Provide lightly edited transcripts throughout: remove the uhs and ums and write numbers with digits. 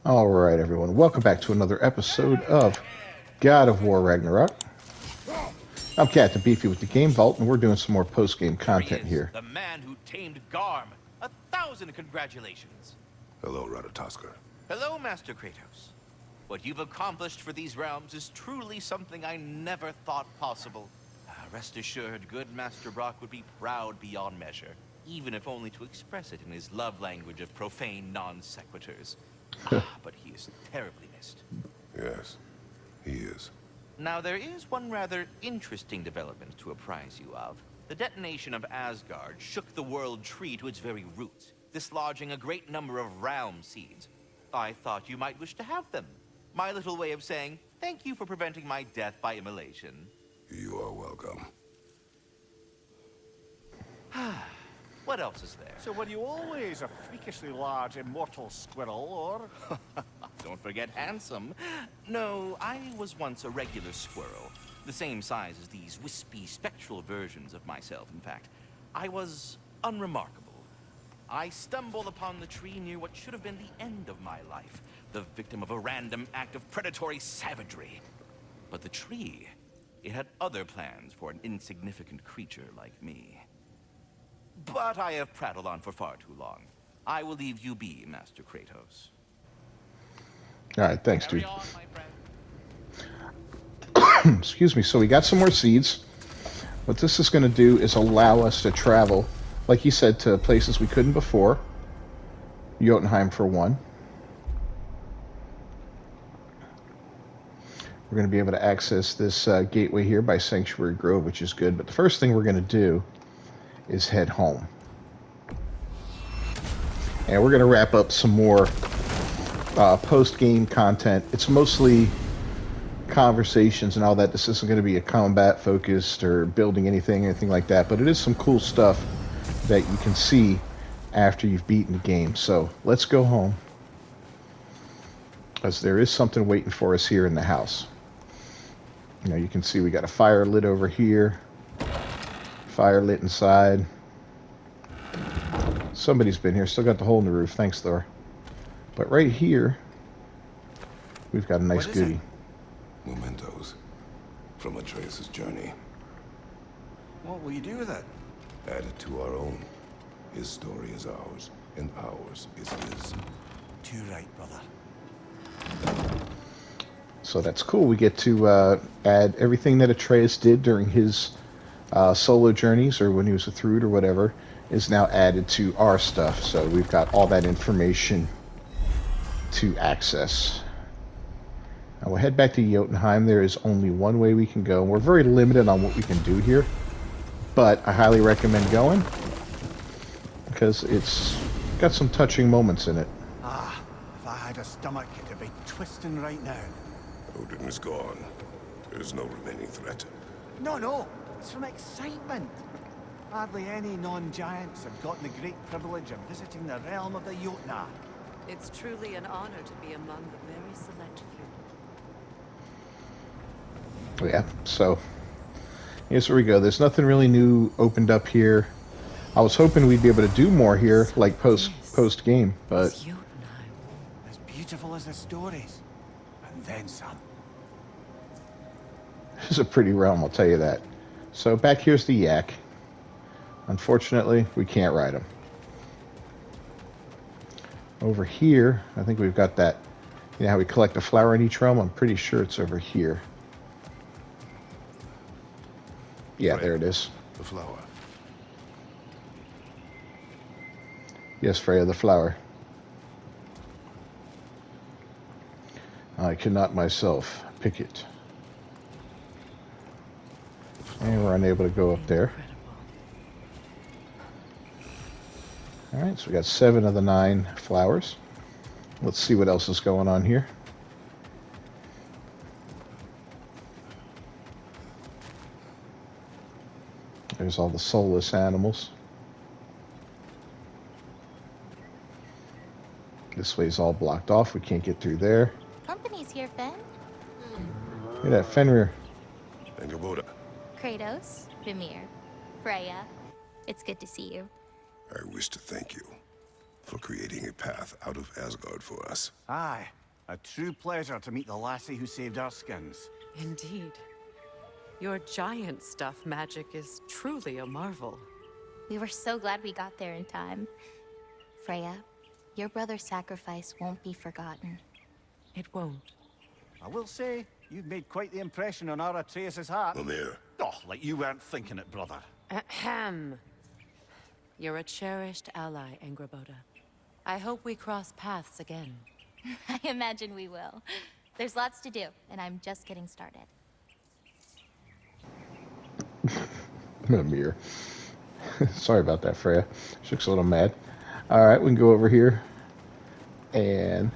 All right, everyone. Welcome back to another episode of God of War Ragnarok. I'm Captain Beefy with the Game Vault, and we're doing some more post-game There he content is, here. the man who tamed Garm. 1,000 congratulations. Hello, Ratatoskr. Hello, Master Kratos. What you've accomplished for these realms is truly something I never thought possible. Rest assured, good Master Brock would be proud beyond measure, even if only to express it in his love language of profane non-sequiturs. But he is terribly missed. Yes, he is. Now, there is one rather interesting development to apprise you of. The detonation of Asgard shook the world tree to its very roots, dislodging a great number of realm seeds. I thought you might wish to have them. My little way of saying, thank you for preventing my death by immolation. You are welcome. What else is there? So were you always a freakishly large immortal squirrel, or? Don't forget handsome. No, I was once a regular squirrel. The same size as these wispy, spectral versions of myself, in fact. I was unremarkable. I stumbled upon the tree near what should have been the end of my life, the victim of a random act of predatory savagery. But the tree, it had other plans for an insignificant creature like me. But I have prattled on for far too long. I will leave you be, Master Kratos. All right, thanks, Carry dude. on, my friend. Excuse me. So we got some more seeds. What this is going to do is allow us to travel, like you said, to places we couldn't before. Jotunheim, for one. We're going to be able to access this gateway here by Sanctuary Grove, which is good. But the first thing we're going to do is head home. And we're going to wrap up some more post-game content. It's mostly conversations and all that. This isn't going to be a combat-focused or building anything like that. But it is some cool stuff that you can see after you've beaten the game. So let's go home, because there is something waiting for us here in the house. You know, you can see we got a fire lit over here. Fire lit inside. Somebody's been here. Still got the hole in the roof. Thanks, Thor. But right here, we've got a nice goodie. Mementos from Atreus' journey. What will you do with it? Add it to our own. His story is ours, and ours is his. Too right, brother. So that's cool. We get to add everything that Atreus did during his solo journeys, or when he was a Thrud or whatever, is now added to our stuff. So we've got all that information to access. Now we'll head back to Jotunheim. There is only one way we can go. We're very limited on what we can do here, but I highly recommend going, because it's got some touching moments in it. Ah, if I had a stomach, it'd be twisting right now. Odin is gone. There is no remaining threat. No, it's from excitement. Hardly any non-giants have gotten the great privilege of visiting the realm of the Jotnar. It's truly an honor to be among the very select few. Yeah, so here's where we go. There's nothing really new opened up here. I was hoping we'd be able to do more here, like post game, but It's Jotunheim. As beautiful as the stories, and then some. this is a pretty realm, I'll tell you that. So back here's the yak. Unfortunately, we can't ride him. Over here, I think we've got that. You know how we collect a flower in each realm? I'm pretty sure it's over here. Yeah, there it is. The flower. Yes, Freya, the flower. I cannot myself pick it. And we're unable to go up there. Incredible. Alright, so we got 7 of the 9 flowers. Let's see what else is going on here. There's all the soulless animals. This way's all blocked off. We can't get through there. Company's here, Fen. Look at that Fenrir. And Gaboda. Kratos, Mimir, Freya. It's good to see you. I wish to thank you. for creating a path out of Asgard for us. Aye, a true pleasure to meet the lassie who saved our skins. Indeed. Your giant stuff magic is truly a marvel. We were so glad we got there in time. Freya, your brother's sacrifice won't be forgotten. It won't. I will say, you've made quite the impression on our Atreus' heart. Mimir, Oh, like you weren't thinking it, brother. Ahem. You're a cherished ally, Angrboda. I hope we cross paths again. I imagine we will. There's lots to do, and I'm just getting started. Mimir. Sorry about that, Freya. She looks a little mad. Alright, we can go over here. And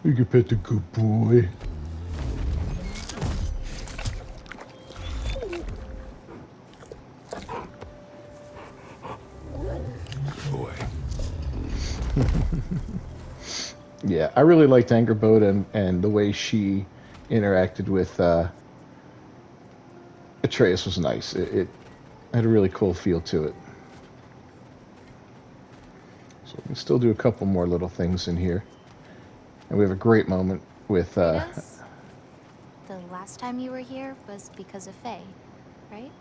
we can pet the good boy. boy. Yeah, I really liked Angrboda and the way she interacted with Atreus was nice. It had a really cool feel to it. So we can still do a couple more little things in here. And we have a great moment with... Kratos? The last time you were here was because of Faye, right?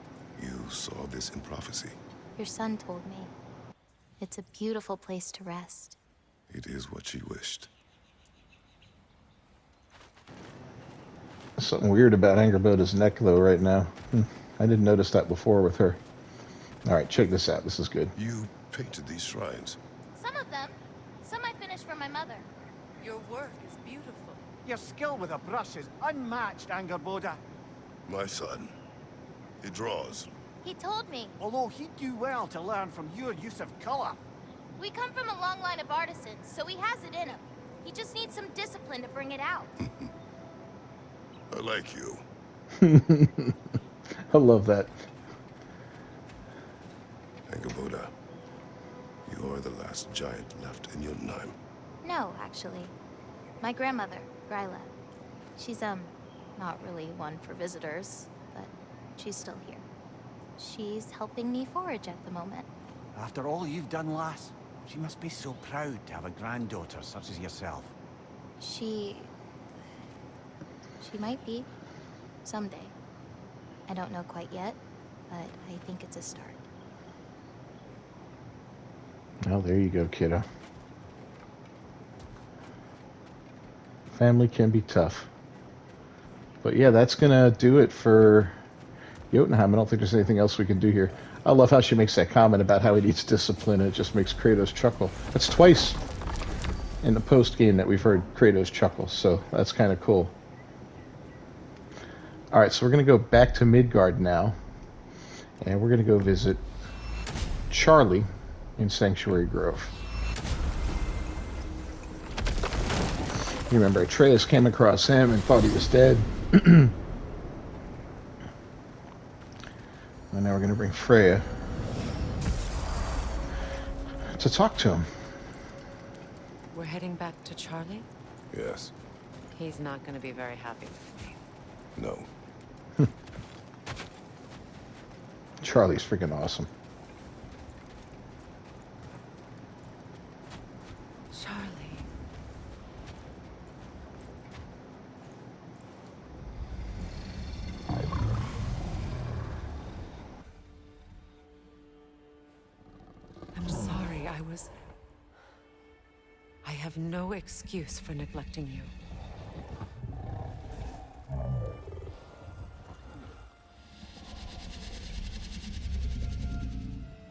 You saw this in prophecy. Your son told me. It's a beautiful place to rest. It is what she wished. Something weird about Angrboda's neck, though, right now. I didn't notice that before with her. Alright, check this out. This is good. You painted these shrines. Some of them. Some I finished for my mother. Your work is beautiful. Your skill with a brush is unmatched, Angerboda. My son, he draws. He told me. Although he'd do well to learn from your use of color. We come from a long line of artisans, so he has it in him. He just needs some discipline to bring it out. I like you. I love that. Angerboda, you are the last giant left in Jotunheim. No, actually. My grandmother, Gryla. She's, not really one for visitors, but she's still here. She's helping me forage at the moment. After all you've done, lass, she must be so proud to have a granddaughter such as yourself. She might be. Someday. I don't know quite yet, but I think it's a start. Oh, there you go, kiddo. Family can be tough. But yeah, that's gonna do it for Jotunheim. I don't think there's anything else we can do here. I love how she makes that comment about how he needs discipline. It just makes Kratos chuckle. That's twice in the post-game that we've heard Kratos chuckle, so that's kind of cool. Alright, so we're going to go back to Midgard now. And we're going to go visit Charlie in Sanctuary Grove. You remember, Atreus came across him and thought he was dead. And now we're going to bring Freya to talk to him. We're heading back to Charlie? Yes. He's not going to be very happy with me. No. Charlie's freaking awesome. Charlie. I'm sorry, I have no excuse for neglecting you.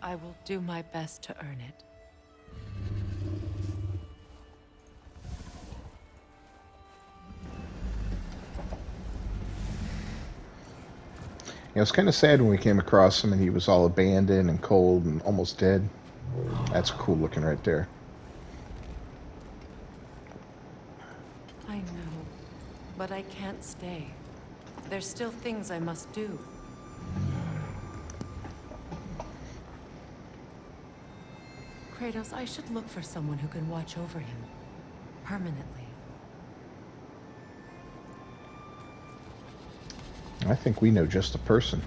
I will do my best to earn it. It was kind of sad when we came across him and he was all abandoned and cold and almost dead. That's cool looking right there. I know, but I can't stay. There's still things I must do. Kratos, I should look for someone who can watch over him. Permanently. I think we know just the person.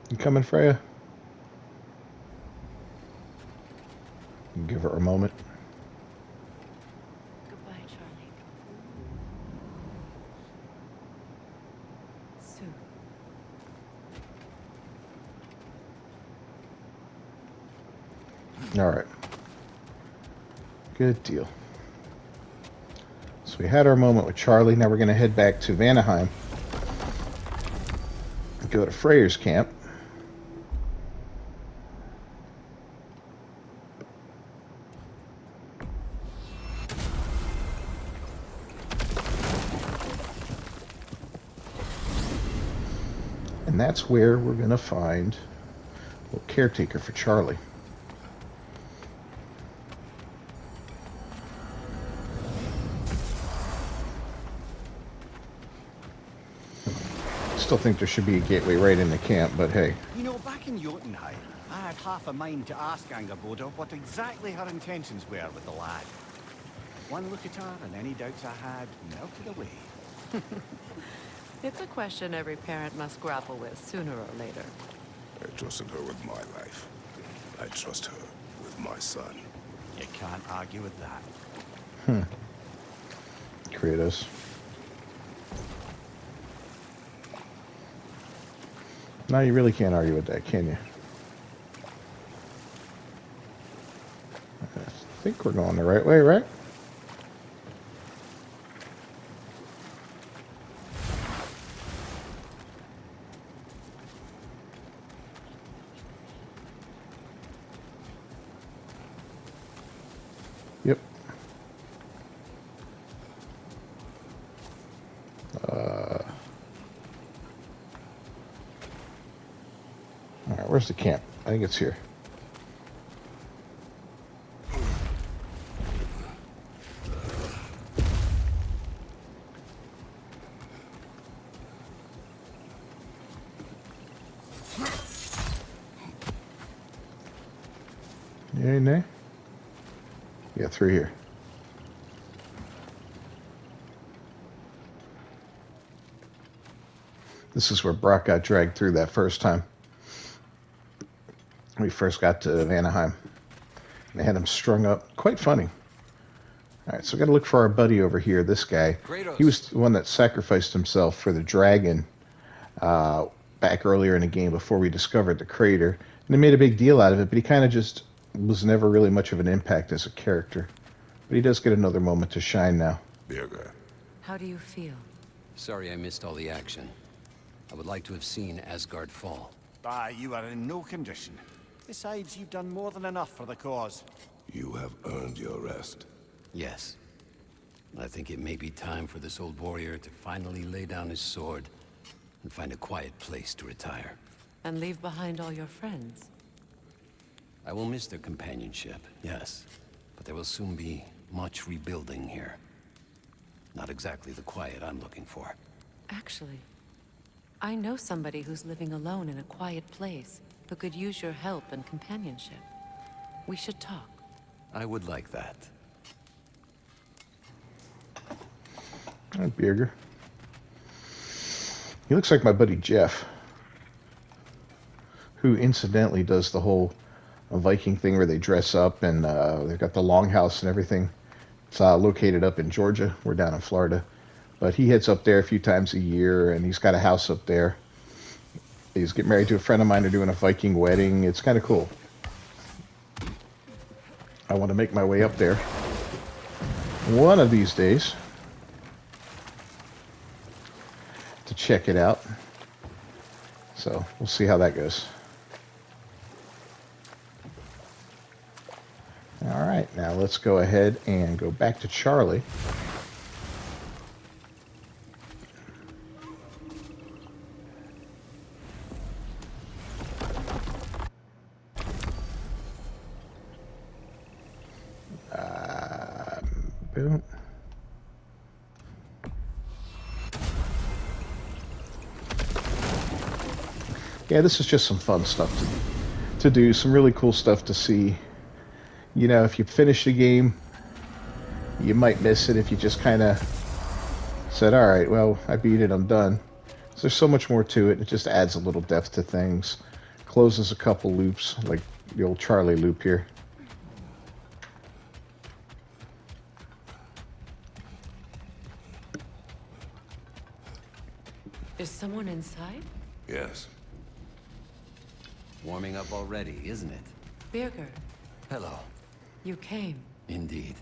You coming, Freya? Give her a moment. Goodbye, Charlie. Soon. All right. Good deal. So we had our moment with Charlie. Now we're going to head back to Vanaheim. Go to Freyr's camp. And that's where we're going to find a caretaker for Charlie. Still think there should be a gateway right in the camp, but hey. You know, back in Jotunheim, I had half a mind to ask Angerboda what exactly her intentions were with the lad. One look at her, and any doubts I had melted away. It's a question every parent must grapple with sooner or later. I trusted her with my life. I trust her with my son. You can't argue with that. Kratos. No, you really can't argue with that, can you? I think we're going the right way, right? Yep. All right, where's the camp? I think it's here. You in there? Yeah, through here. This is where Brock got dragged through that first time. We first got to Vanaheim. They had him strung up. Quite funny. All right, so we got to look for our buddy over here, this guy. Kratos. He was the one that sacrificed himself for the dragon back earlier in the game before we discovered the crater. And they made a big deal out of it, but he kind of just was never really much of an impact as a character. But he does get another moment to shine now. Birger, How do you feel? Sorry I missed all the action. I would like to have seen Asgard fall. You are in no condition. Besides, you've done more than enough for the cause. you have earned your rest. Yes. I think it may be time for this old warrior to finally lay down his sword and find a quiet place to retire. And leave behind all your friends? I will miss their companionship, yes. But there will soon be much rebuilding here. Not exactly the quiet I'm looking for. Actually, I know somebody who's living alone in a quiet place who could use your help and companionship. We should talk. I would like that. All right, Birger. He looks like my buddy Jeff, who incidentally does the whole Viking thing where they dress up and they've got the longhouse and everything. It's located up in Georgia. We're down in Florida. But he heads up there a few times a year, and he's got a house up there. He's getting married to a friend of mine. They're doing a Viking wedding. It's kind of cool. I want to make my way up there one of these days to check it out. So we'll see how that goes. All right, now let's go ahead and go back to Charlie. Boom. Yeah, this is just some fun stuff to do, some really cool stuff to see. You know, if you finish the game, you might miss it if you just kind of said, all right, well, I beat it, I'm done. So there's so much more to it. It just adds a little depth to things. closes a couple loops, like the old Charlie loop here. Is someone inside? Yes. Warming up already, isn't it? Birger, Hello. you came. Indeed.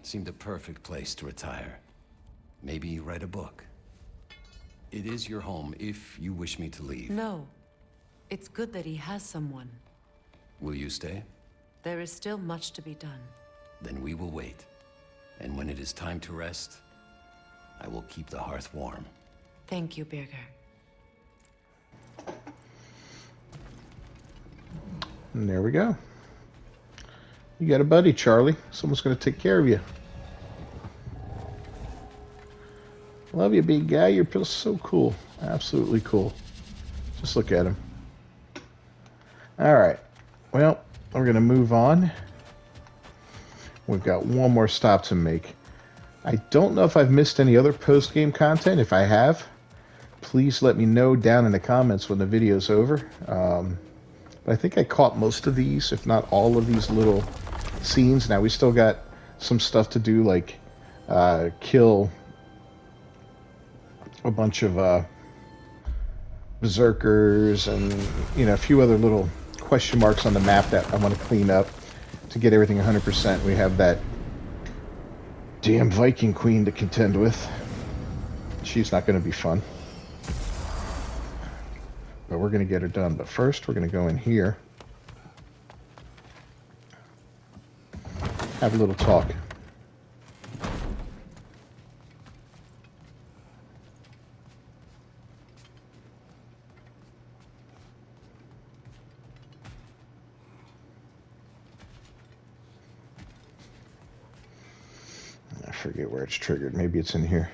Seemed a perfect place to retire. Maybe write a book. It is your home if you wish me to leave. No. It's good that he has someone. Will you stay? There is still much to be done. Then we will wait. And when it is time to rest, I will keep the hearth warm. Thank you, Birger. And there we go. You got a buddy, Charlie. Someone's going to take care of you. Love you, big guy. You're so cool. Absolutely cool. Just look at him. All right. Well, we're going to move on. We've got one more stop to make. I don't know if I've missed any other post-game content. If I have, please let me know down in the comments when the video's over. But I think I caught most of these, if not all of these little scenes. Now, we still got some stuff to do, like kill a bunch of berserkers and, you know, a few other little question marks on the map that I want to clean up to get everything 100%. We have that damn Viking Queen to contend with. She's not going to be fun. But we're going to get her done. But first, we're going to go in here. Have a little talk. I forget where it's triggered. Maybe it's in here.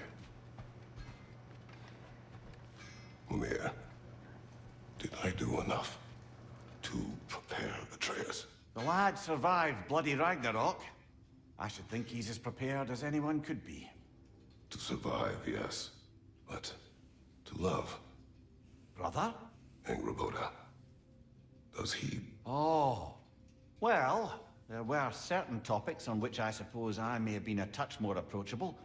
Mimir, did I do enough to prepare Atreus? The lad survived bloody Ragnarok. I should think he's as prepared as anyone could be. To survive, yes. But to love, Brother? Angrboda, does he? Oh. Well, there were certain topics on which I suppose I may have been a touch more approachable.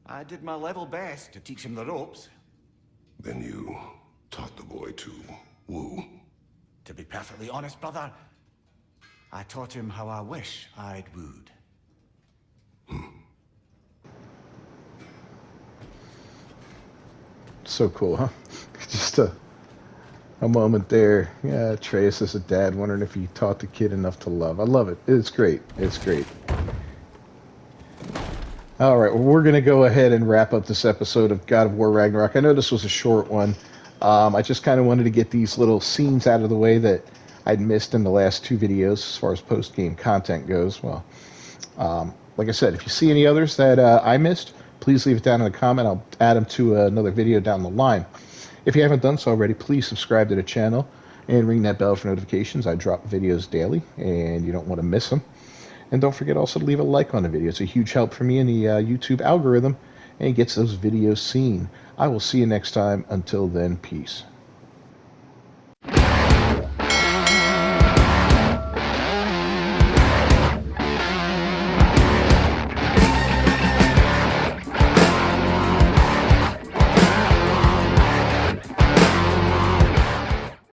I did my level best to teach him the ropes. Then you taught the boy to woo? To be perfectly honest, brother, I taught him how I wish I'd wooed. So cool, huh? Just a moment there. Yeah, Atreus as a dad wondering if he taught the kid enough to love. I love it. It's great. It's great. All right, well, we're going to go ahead and wrap up this episode of God of War Ragnarok. I know this was a short one. I just kind of wanted to get these little scenes out of the way that I'd missed in the last two videos as far as post-game content goes. Well, like I said, if you see any others that I missed, please leave it down in the comment. I'll add them to another video down the line. If you haven't done so already, please subscribe to the channel and ring that bell for notifications. I drop videos daily, and you don't want to miss them. And don't forget also to leave a like on the video. It's a huge help for me in the YouTube algorithm and gets those videos seen. I will see you next time. Until then, peace.